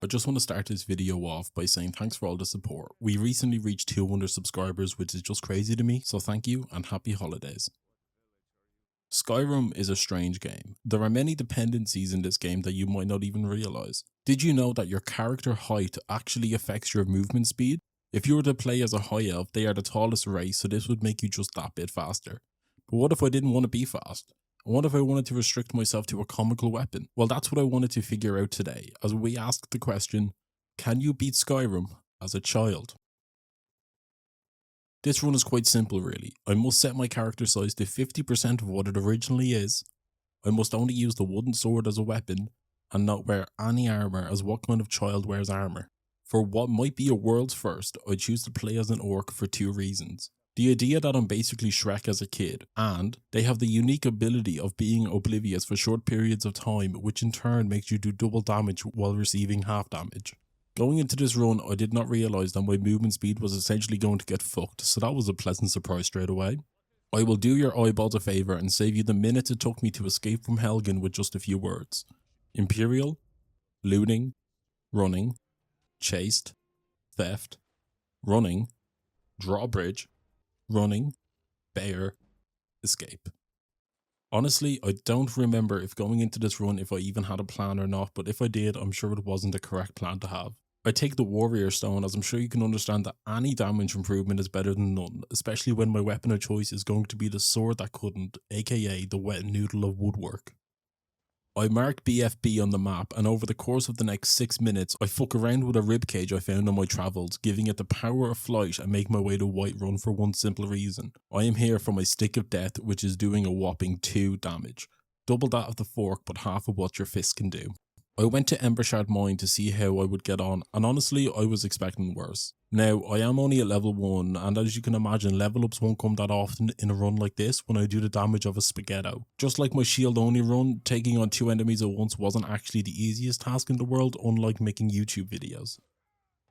I just want to start this video off by saying thanks for all the support. We recently reached 200 subscribers, which is just crazy to me, so thank you and happy holidays. Skyrim is a strange game. There are many dependencies in this game that you might not even realize. Did you know that your character height actually affects your movement speed? If you were to play as a high elf, they are the tallest race, so this would make you just that bit faster. But what if I didn't want to be fast? And what if I wanted to restrict myself to a comical weapon? Well, that's what I wanted to figure out today, as we asked the question, can you beat Skyrim as a child? This run is quite simple really. I must set my character size to 50% of what it originally is. I must only use the wooden sword as a weapon, and not wear any armour, as what kind of child wears armour? For what might be a world's first, I choose to play as an orc for two reasons. The idea that I'm basically Shrek as a kid, and they have the unique ability of being oblivious for short periods of time, which in turn makes you do double damage while receiving half damage. Going into this run, I did not realise that my movement speed was essentially going to get fucked, so that was a pleasant surprise straight away. I will do your eyeballs a favour and save you the minutes it took me to escape from Helgen with just a few words. Imperial, looting, running, chased, theft, running, drawbridge, running, bear, escape. Honestly, I don't remember if going into this run if I even had a plan or not, but if I did, I'm sure it wasn't the correct plan to have. I take the warrior stone, as I'm sure you can understand that any damage improvement is better than none, especially when my weapon of choice is going to be the sword that couldn't, aka the wet noodle of woodwork. I mark BFB on the map, and over the course of the next 6 minutes, I fuck around with a ribcage I found on my travels, giving it the power of flight and make my way to Whiterun for one simple reason. I am here for my stick of death, which is doing a whopping 2 damage. Double that of the fork, but half of what your fist can do. I went to Embershard Mine to see how I would get on, and honestly I was expecting worse. Now, I am only at level 1, and as you can imagine, level ups won't come that often in a run like this when I do the damage of a spaghetto. Just like my shield only run, taking on 2 enemies at once wasn't actually the easiest task in the world, unlike making YouTube videos.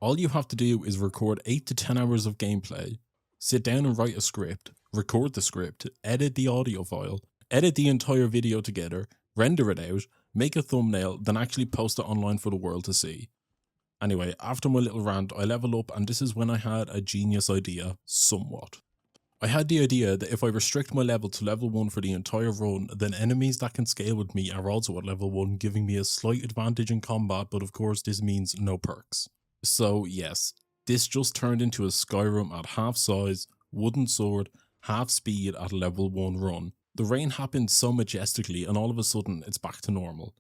All you have to do is record 8 to 10 hours of gameplay, sit down and write a script, record the script, edit the audio file, edit the entire video together, render it out, make a thumbnail, then actually post it online for the world to see. Anyway, after my little rant, I level up, and this is when I had a genius idea, somewhat. I had the idea that if I restrict my level to level 1 for the entire run, then enemies that can scale with me are also at level 1, giving me a slight advantage in combat, but of course this means no perks. So yes, this just turned into a Skyrim at half size, wooden sword, half speed at level 1 run. The rain happened so majestically, and all of a sudden it's back to normal.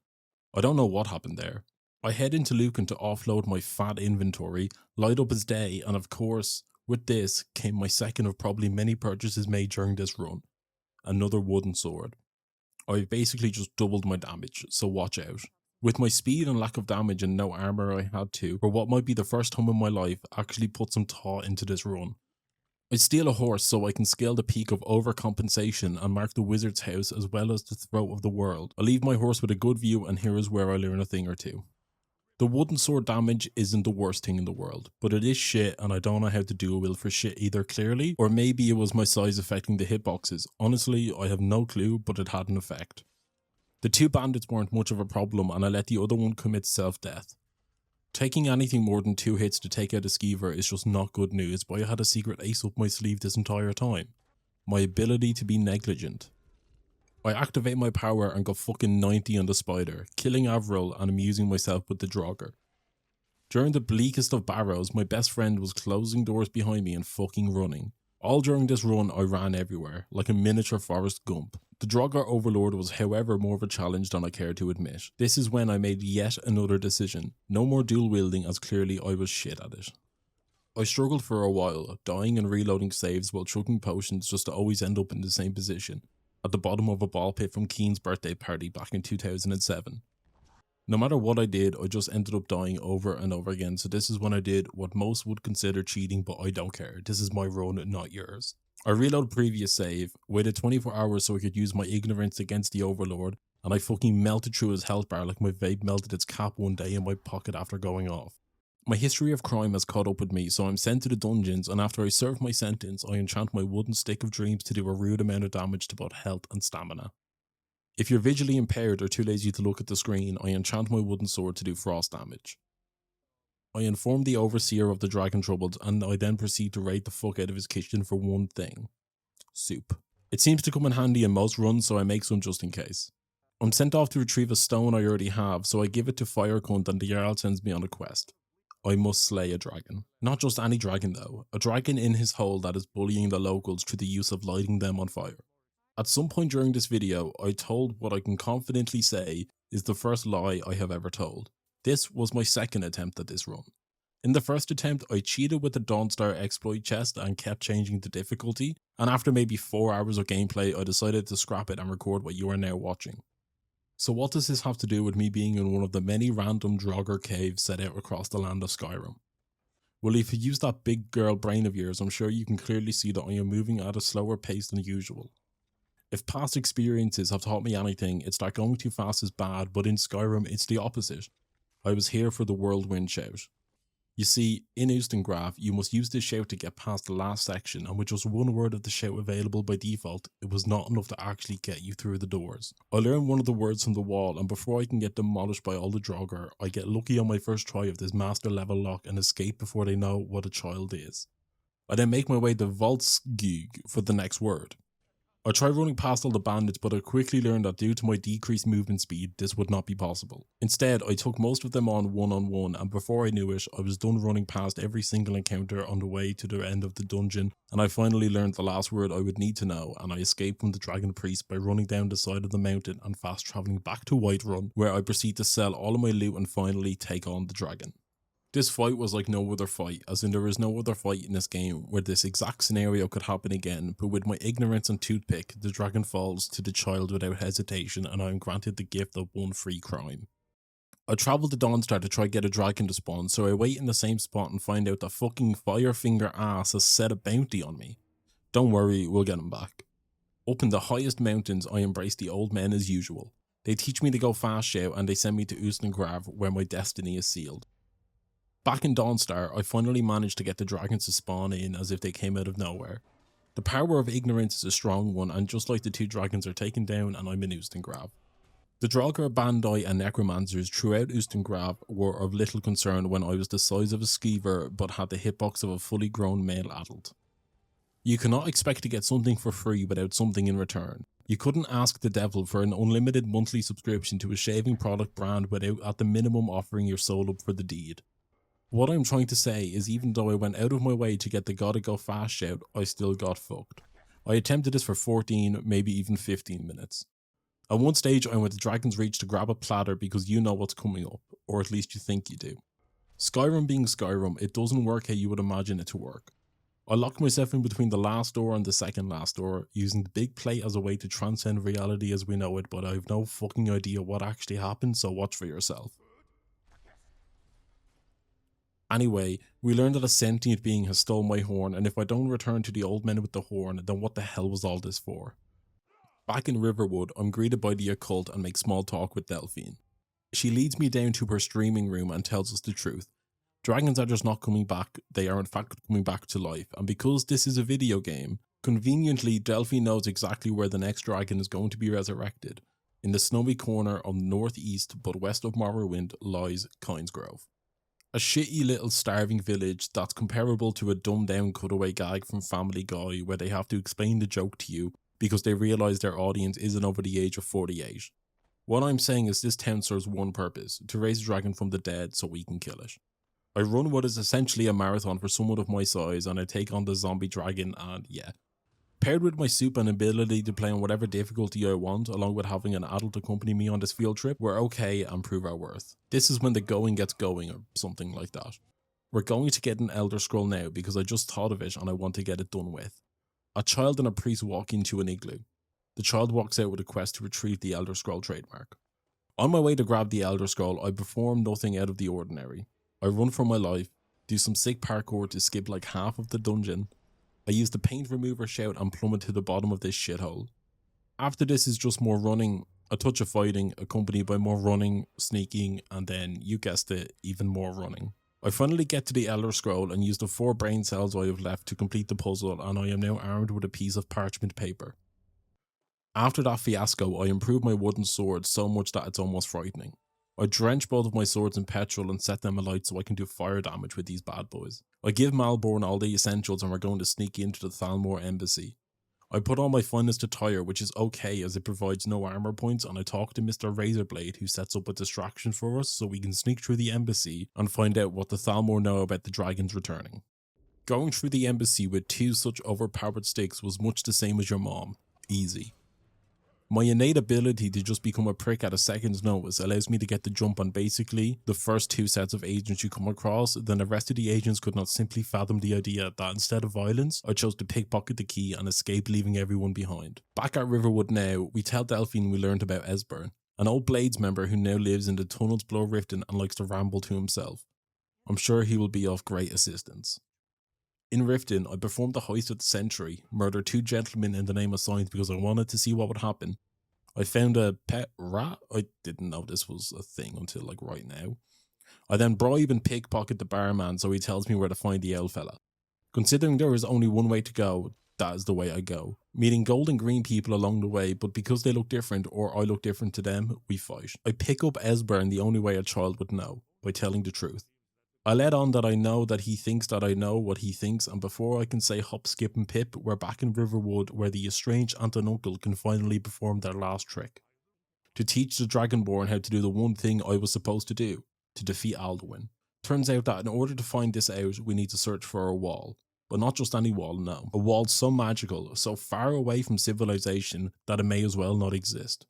I don't know what happened there. I head into Lucan to offload my fat inventory, light up as day, and of course, with this came my second of probably many purchases made during this run. Another wooden sword. I basically just doubled my damage, so watch out. With my speed and lack of damage and no armour, I had to, for what might be the first time in my life, actually put some thought into this run. I steal a horse so I can scale the peak of overcompensation and mark the wizard's house as well as the throat of the world. I leave my horse with a good view, and here is where I learn a thing or two. The wooden sword damage isn't the worst thing in the world, but it is shit, and I don't know how to do will for shit either clearly, or maybe it was my size affecting the hitboxes. Honestly, I have no clue, but it had an effect. The 2 bandits weren't much of a problem, and I let the other one commit self-death. Taking anything more than 2 hits to take out a skeever is just not good news, but I had a secret ace up my sleeve this entire time. My ability to be negligent. I activate my power and go fucking 90 on the spider, killing Avril and amusing myself with the Draugr. During the bleakest of barrows, my best friend was closing doors behind me and fucking running. All during this run I ran everywhere, like a miniature Forrest Gump. The Draugr Overlord was however more of a challenge than I care to admit. This is when I made yet another decision. No more dual wielding, as clearly I was shit at it. I struggled for a while, dying and reloading saves while chugging potions just to always end up in the same position, at the bottom of a ball pit from Keen's birthday party back in 2007. No matter what I did, I just ended up dying over and over again, so this is when I did what most would consider cheating, but I don't care. This is my run, not yours. I reload previous save, waited 24 hours so I could use my ignorance against the Overlord, and I fucking melted through his health bar like my vape melted its cap one day in my pocket after going off. My history of crime has caught up with me, so I'm sent to the dungeons, and after I serve my sentence, I enchant my wooden stick of dreams to do a rude amount of damage to both health and stamina. If you're visually impaired or too lazy to look at the screen, I enchant my wooden sword to do frost damage. I inform the overseer of the dragon troubles, and I then proceed to raid the fuck out of his kitchen for one thing: soup. It seems to come in handy in most runs, so I make some just in case. I'm sent off to retrieve a stone I already have, so I give it to Firecunt and the Jarl sends me on a quest. I must slay a dragon. Not just any dragon though, a dragon in his hole that is bullying the locals through the use of lighting them on fire. At some point during this video, I told what I can confidently say is the first lie I have ever told. This was my second attempt at this run. In the first attempt, I cheated with the Dawnstar exploit chest and kept changing the difficulty, and after maybe 4 hours of gameplay I decided to scrap it and record what you are now watching. So what does this have to do with me being in one of the many random Draugr caves set out across the land of Skyrim? Well, if you use that big girl brain of yours, I'm sure you can clearly see that I am moving at a slower pace than usual. If past experiences have taught me anything, it's that going too fast is bad, but in Skyrim it's the opposite. I was here for the whirlwind shout. You see, in Ustengrav, you must use this shout to get past the last section, and with just one word of the shout available by default, it was not enough to actually get you through the doors. I learned one of the words from the wall, and before I can get demolished by all the Draugr, I get lucky on my first try of this master level lock and escape before they know what a child is. I then make my way to Volskig for the next word. I tried running past all the bandits, but I quickly learned that due to my decreased movement speed, this would not be possible. Instead, I took most of them on one-on-one, and before I knew it, I was done running past every single encounter on the way to the end of the dungeon, and I finally learned the last word I would need to know, and I escaped from the Dragon Priest by running down the side of the mountain and fast travelling back to Whiterun, where I proceed to sell all of my loot and finally take on the dragon. This fight was like no other fight, as in there is no other fight in this game where this exact scenario could happen again, but with my ignorance and toothpick, the dragon falls to the child without hesitation and I am granted the gift of one free crime. I travel to Dawnstar to try get a dragon to spawn, so I wait in the same spot and find out that fucking Firefinger ass has set a bounty on me. Don't worry, we'll get him back. Up in the highest mountains, I embrace the old men as usual. They teach me to go fast shout and they send me to Ustengrav where my destiny is sealed. Back in Dawnstar, I finally managed to get the dragons to spawn in as if they came out of nowhere. The power of ignorance is a strong one, and just like the two dragons are taken down and I'm in Ustengrav. The Draugr, Bandai and Necromancers throughout Ustengrav were of little concern when I was the size of a skeever but had the hitbox of a fully grown male adult. You cannot expect to get something for free without something in return. You couldn't ask the devil for an unlimited monthly subscription to a shaving product brand without at the minimum offering your soul up for the deed. What I'm trying to say is even though I went out of my way to get the gotta go fast shout, I still got fucked. I attempted this for 14, maybe even 15 minutes. At one stage I went to Dragon's Reach to grab a platter because you know what's coming up, or at least you think you do. Skyrim being Skyrim, it doesn't work how you would imagine it to work. I locked myself in between the last door and the second last door, using the big plate as a way to transcend reality as we know it, but I have no fucking idea what actually happened, so watch for yourself. Anyway, we learned that a sentient being has stolen my horn, and if I don't return to the old men with the horn, then what the hell was all this for? Back in Riverwood, I'm greeted by the occult and make small talk with Delphine. She leads me down to her streaming room and tells us the truth. Dragons are just not coming back, they are in fact coming back to life, and because this is a video game, conveniently Delphine knows exactly where the next dragon is going to be resurrected. In the snowy corner on the northeast but west of Morrowind lies Kynesgrove. A shitty little starving village that's comparable to a dumbed down cutaway gag from Family Guy where they have to explain the joke to you because they realise their audience isn't over the age of 48. What I'm saying is this town serves one purpose, to raise a dragon from the dead so we can kill it. I run what is essentially a marathon for someone of my size and I take on the zombie dragon and yeah. Paired with my soup and ability to play on whatever difficulty I want, along with having an adult accompany me on this field trip, we're okay and prove our worth. This is when the going gets going or something like that. We're going to get an Elder Scroll now because I just thought of it and I want to get it done with. A child and a priest walk into an igloo. The child walks out with a quest to retrieve the Elder Scroll trademark. On my way to grab the Elder Scroll, I perform nothing out of the ordinary. I run for my life, do some sick parkour to skip like half of the dungeon. I use the paint remover shout and plummet to the bottom of this shithole. After this is just more running, a touch of fighting, accompanied by more running, sneaking, and then, you guessed it, even more running. I finally get to the Elder Scroll and use the 4 brain cells I have left to complete the puzzle, and I am now armed with a piece of parchment paper. After that fiasco, I improve my wooden sword so much that it's almost frightening. I drench both of my swords in petrol and set them alight so I can do fire damage with these bad boys. I give Malborn all the essentials and we're going to sneak into the Thalmor embassy. I put on my finest attire, which is okay as it provides no armor points, and I talk to Mr. Razorblade, who sets up a distraction for us so we can sneak through the embassy and find out what the Thalmor know about the dragons returning. Going through the embassy with 2 such overpowered sticks was much the same as your mom. Easy. My innate ability to just become a prick at a second's notice allows me to get the jump on basically the first 2 sets of agents you come across, then the rest of the agents could not simply fathom the idea that instead of violence, I chose to pickpocket the key and escape, leaving everyone behind. Back at Riverwood now, we tell Delphine we learned about Esbern, an old Blades member who now lives in the tunnels below Riften and likes to ramble to himself. I'm sure he will be of great assistance. In Riften, I performed the heist of the century, murdered 2 gentlemen in the name of science because I wanted to see what would happen. I found a pet rat. I didn't know this was a thing until like right now. I then bribe and pickpocket the barman so he tells me where to find the owl fella. Considering there is only one way to go, that is the way I go. Meeting gold and green people along the way, but because they look different or I look different to them, we fight. I pick up Esbern the only way a child would know, by telling the truth. I let on that I know that he thinks that I know what he thinks, and before I can say hop, skip and pip, we're back in Riverwood where the estranged aunt and uncle can finally perform their last trick. To teach the Dragonborn how to do the one thing I was supposed to do, to defeat Alduin. Turns out that in order to find this out, we need to search for a wall. But not just any wall, no. A wall so magical, so far away from civilization that it may as well not exist.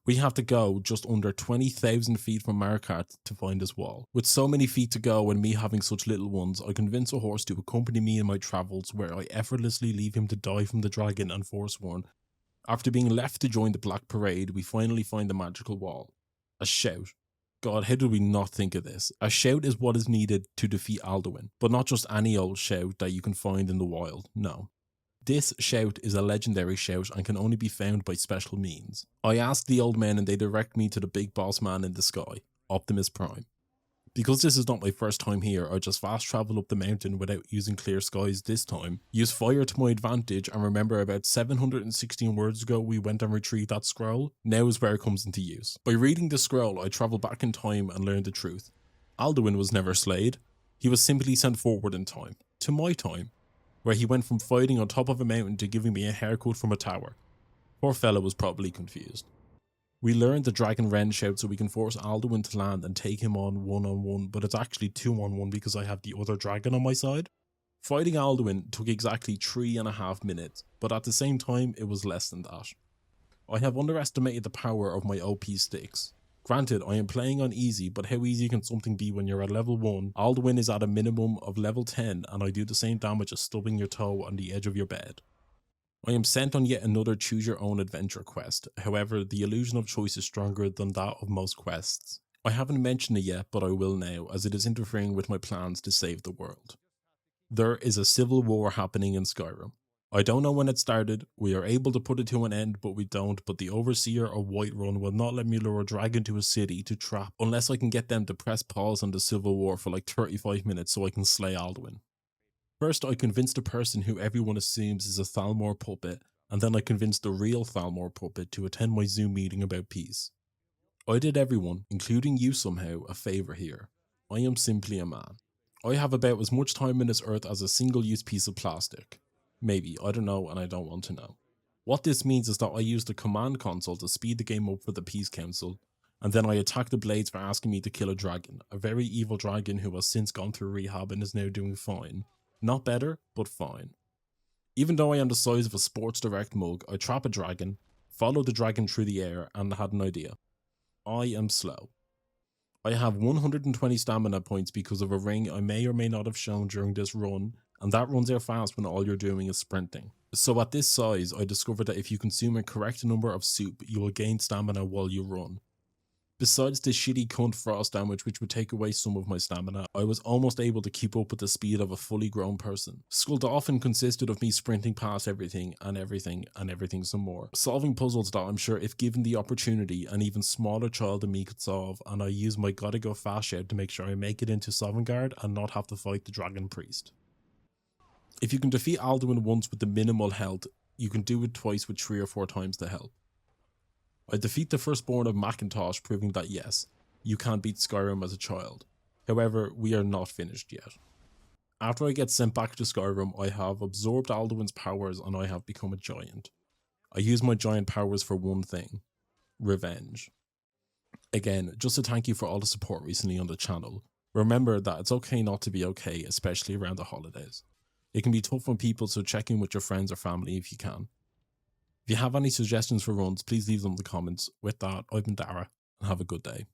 We have to go just under 20,000 feet from Markarth to find this wall. With so many feet to go and me having such little ones, I convince a horse to accompany me in my travels where I effortlessly leave him to die from the dragon and Forsworn. After being left to join the Black Parade, we finally find the magical wall. A shout. God, how did we not think of this? A shout is what is needed to defeat Alduin, but not just any old shout that you can find in the wild, no. This shout is a legendary shout and can only be found by special means. I ask the old men and they direct me to the big boss man in the sky, Optimus Prime. Because this is not my first time here, I just fast travel up the mountain without using clear skies this time, use fire to my advantage and remember about 716 words ago we went and retrieved that scroll. Now is where it comes into use. By reading the scroll, I travel back in time and learn the truth. Alduin was never slayed. He was simply sent forward in time, to my time, where he went from fighting on top of a mountain to giving me a haircut from a tower. Poor fella was probably confused. We learned the Dragon Wren shout so we can force Alduin to land and take him on one-on-one, but it's actually 2-on-1 because I have the other dragon on my side. Fighting Alduin took exactly 3.5 minutes, but at the same time it was less than that. I have underestimated the power of my OP sticks. Granted, I am playing on easy, but how easy can something be when you're at level 1? Alduin is at a minimum of level 10 and I do the same damage as stubbing your toe on the edge of your bed. I am sent on yet another choose your own adventure quest, however the illusion of choice is stronger than that of most quests. I haven't mentioned it yet, but I will now as it is interfering with my plans to save the world. There is a civil war happening in Skyrim. I don't know when it started, we are able to put it to an end but we don't, but the overseer of Whiterun will not let me lure a dragon to a city to trap unless I can get them to press pause on the civil war for like 35 minutes so I can slay Alduin. First I convinced the person who everyone assumes is a Thalmor puppet, and then I convinced the real Thalmor puppet to attend my Zoom meeting about peace. I did everyone, including you somehow, a favour here. I am simply a man. I have about as much time in this earth as a single-use piece of plastic. Maybe, I don't know and I don't want to know. What this means is that I use the command console to speed the game up for the Peace Council, and then I attack the Blades for asking me to kill a dragon, a very evil dragon who has since gone through rehab and is now doing fine. Not better, but fine. Even though I am the size of a Sports Direct mug, I trap a dragon, follow the dragon through the air, and had an idea. I am slow. I have 120 stamina points because of a ring I may or may not have shown during this run, and that runs out fast when all you're doing is sprinting. So at this size, I discovered that if you consume a correct number of soup, you will gain stamina while you run. Besides the shitty cunt frost damage which would take away some of my stamina, I was almost able to keep up with the speed of a fully grown person. Skulldolphin consisted of me sprinting past everything and everything and everything some more, solving puzzles that I'm sure if given the opportunity an even smaller child than me could solve, and I use my gotta go fast shout to make sure I make it into Sovngarde and not have to fight the Dragon Priest. If you can defeat Alduin once with the minimal health, you can do it twice with 3 or 4 times the health. I defeat the firstborn of Macintosh, proving that yes, you can't beat Skyrim as a child. However, we are not finished yet. After I get sent back to Skyrim, I have absorbed Alduin's powers and I have become a giant. I use my giant powers for one thing: revenge. Again, just a thank you for all the support recently on the channel. Remember that it's okay not to be okay, especially around the holidays. It can be tough on people, so check in with your friends or family if you can. If you have any suggestions for runs, please leave them in the comments. With that, I've been Dara, and have a good day.